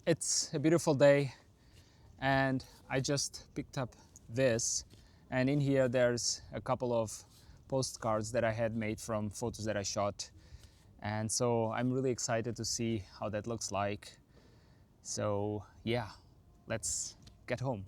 It's a beautiful day and I just picked up this, and in here there's a couple of postcards that I had made from photos that I shot, and so I'm really excited to see how that looks like. So yeah, let's get home.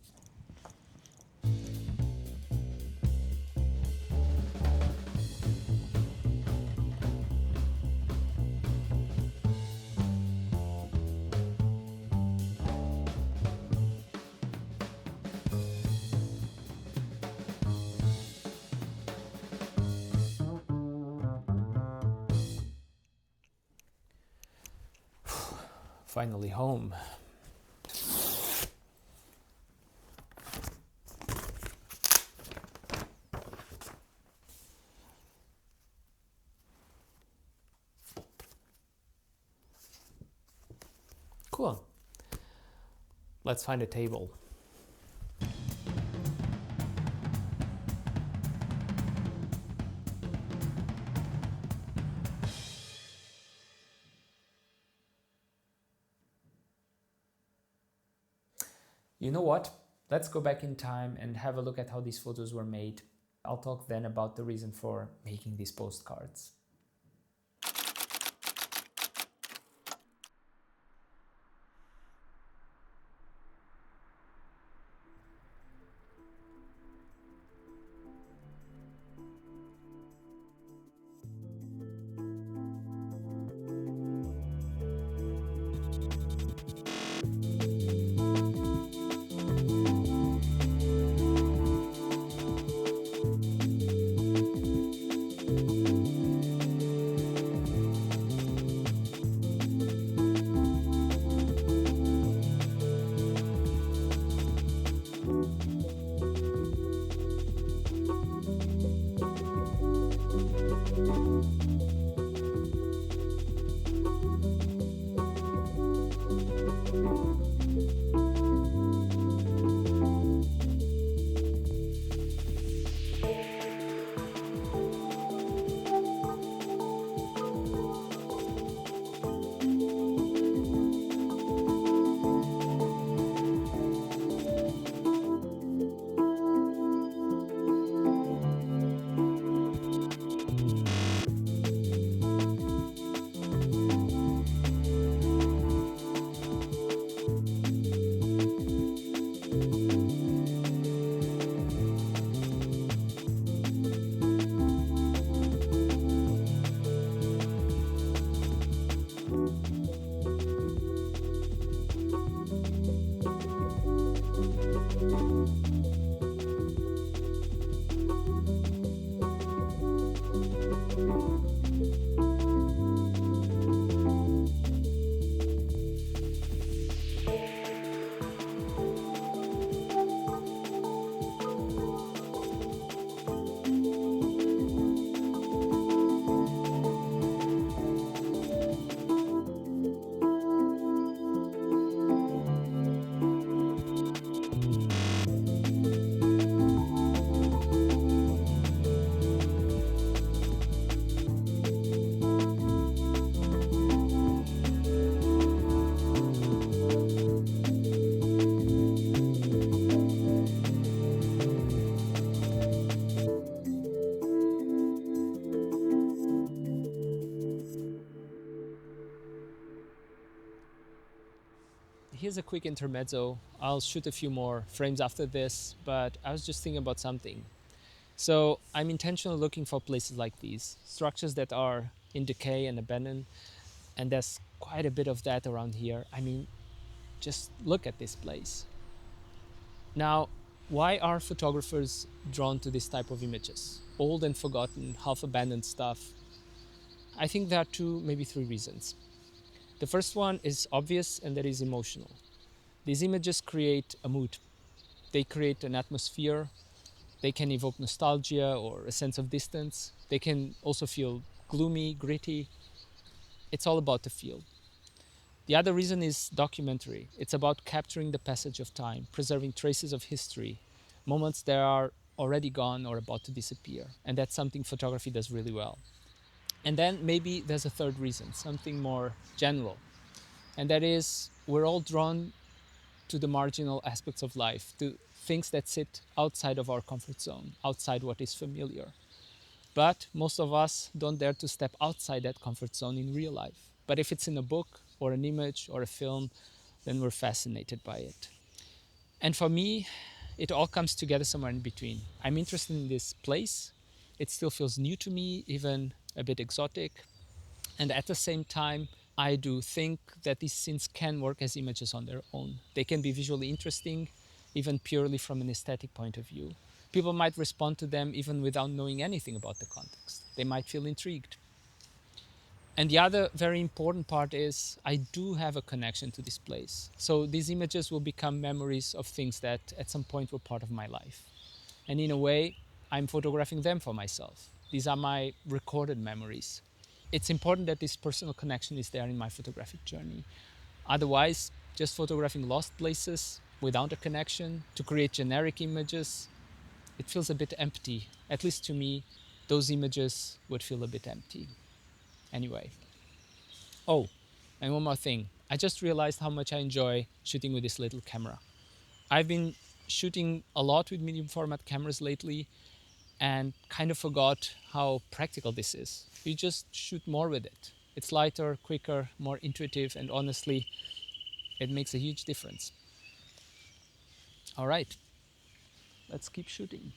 Finally home. Cool. Let's find a table. You know what? Let's go back in time and have a look at how these photos were made. I'll talk then about the reason for making these postcards. Here's a quick intermezzo. I'll shoot a few more frames after this, but I was just thinking about something. So I'm intentionally looking for places like these, structures that are in decay and abandoned, and there's quite a bit of that around here. I mean, just look at this place. Now, why are photographers drawn to this type of images? Old and forgotten, half abandoned stuff. I think there are two, maybe three reasons. The first one is obvious, and that is emotional. These images create a mood. They create an atmosphere. They can evoke nostalgia or a sense of distance. They can also feel gloomy, gritty. It's all about the feel. The other reason is documentary. It's about capturing the passage of time, preserving traces of history, moments that are already gone or about to disappear. And that's something photography does really well. And then maybe there's a third reason, something more general. And that is, we're all drawn to the marginal aspects of life, to things that sit outside of our comfort zone, outside what is familiar. But most of us don't dare to step outside that comfort zone in real life. But if it's in a book or an image or a film, then we're fascinated by it. And for me, it all comes together somewhere in between. I'm interested in this place. It still feels new to me, even a bit exotic. And at the same time, I do think that these scenes can work as images on their own. They can be visually interesting, even purely from an aesthetic point of view. People might respond to them even without knowing anything about the context. They might feel intrigued. And the other very important part is I do have a connection to this place. So these images will become memories of things that at some point were part of my life. And in a way, I'm photographing them for myself. These are my recorded memories. It's important that this personal connection is there in my photographic journey. Otherwise, just photographing lost places without a connection to create generic images, it feels a bit empty. At least to me, those images would feel a bit empty. Anyway. Oh, and one more thing. I just realized how much I enjoy shooting with this little camera. I've been shooting a lot with medium format cameras lately and kind of forgot how practical this is. You just shoot more with it. It's lighter, quicker, more intuitive, and honestly, it makes a huge difference. All right, let's keep shooting.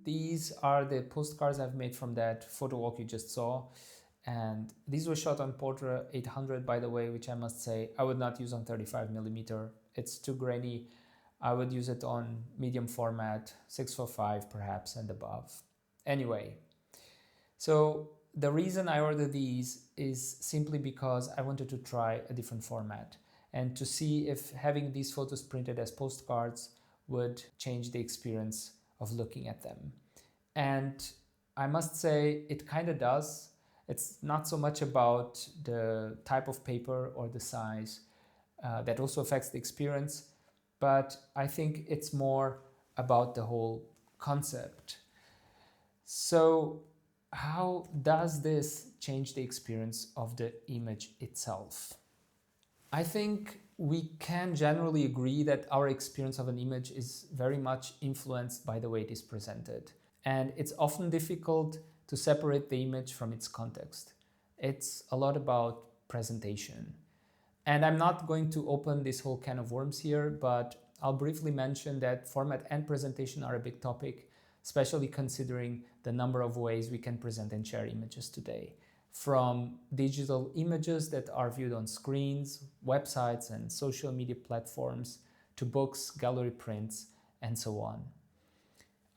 These are the postcards I've made from that photo walk you just saw. And these were shot on Portra 800, by the way, which I must say I would not use on 35mm. It's too grainy. I would use it on medium format, 645 perhaps and above. Anyway, so the reason I ordered these is simply because I wanted to try a different format and to see if having these photos printed as postcards would change the experience of looking at them. And I must say it kind of does. It's not so much about the type of paper or the size that also affects the experience, but I think it's more about the whole concept. So how does this change the experience of the image itself? I think we can generally agree that our experience of an image is very much influenced by the way it is presented. And it's often difficult to separate the image from its context. It's a lot about presentation. And I'm not going to open this whole can of worms here, but I'll briefly mention that format and presentation are a big topic, especially considering the number of ways we can present and share images today. From digital images that are viewed on screens, websites, and social media platforms, to books, gallery prints, and so on.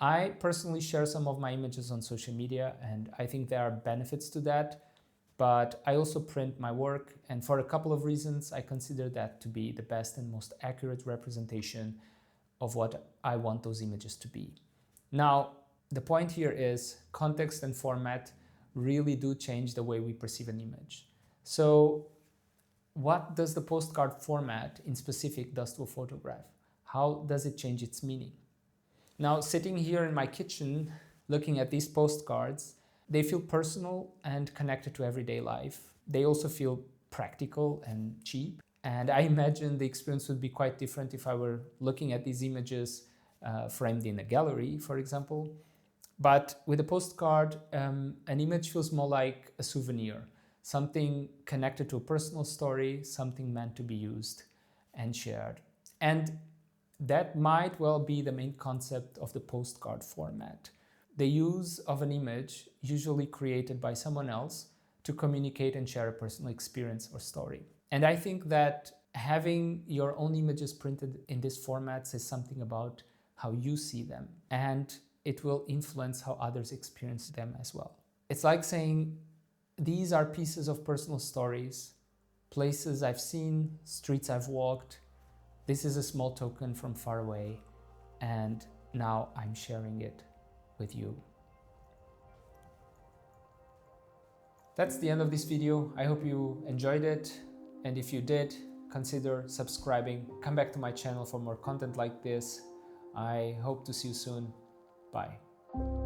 I personally share some of my images on social media, and I think there are benefits to that, but I also print my work, and for a couple of reasons, I consider that to be the best and most accurate representation of what I want those images to be. Now, the point here is context and format really do change the way we perceive an image. So what does the postcard format in specific does to a photograph? How does it change its meaning? Now, sitting here in my kitchen, looking at these postcards, they feel personal and connected to everyday life. They also feel practical and cheap. And I imagine the experience would be quite different if I were looking at these images framed in a gallery, for example. But with a postcard, an image feels more like a souvenir, something connected to a personal story, something meant to be used and shared. And that might well be the main concept of the postcard format. The use of an image, usually created by someone else, to communicate and share a personal experience or story. And I think that having your own images printed in this format says something about how you see them, and it will influence how others experience them as well. It's like saying, these are pieces of personal stories, places I've seen, streets I've walked. This is a small token from far away, and now I'm sharing it with you. That's the end of this video. I hope you enjoyed it, and if you did, consider subscribing. Come back to my channel for more content like this. I hope to see you soon. Bye.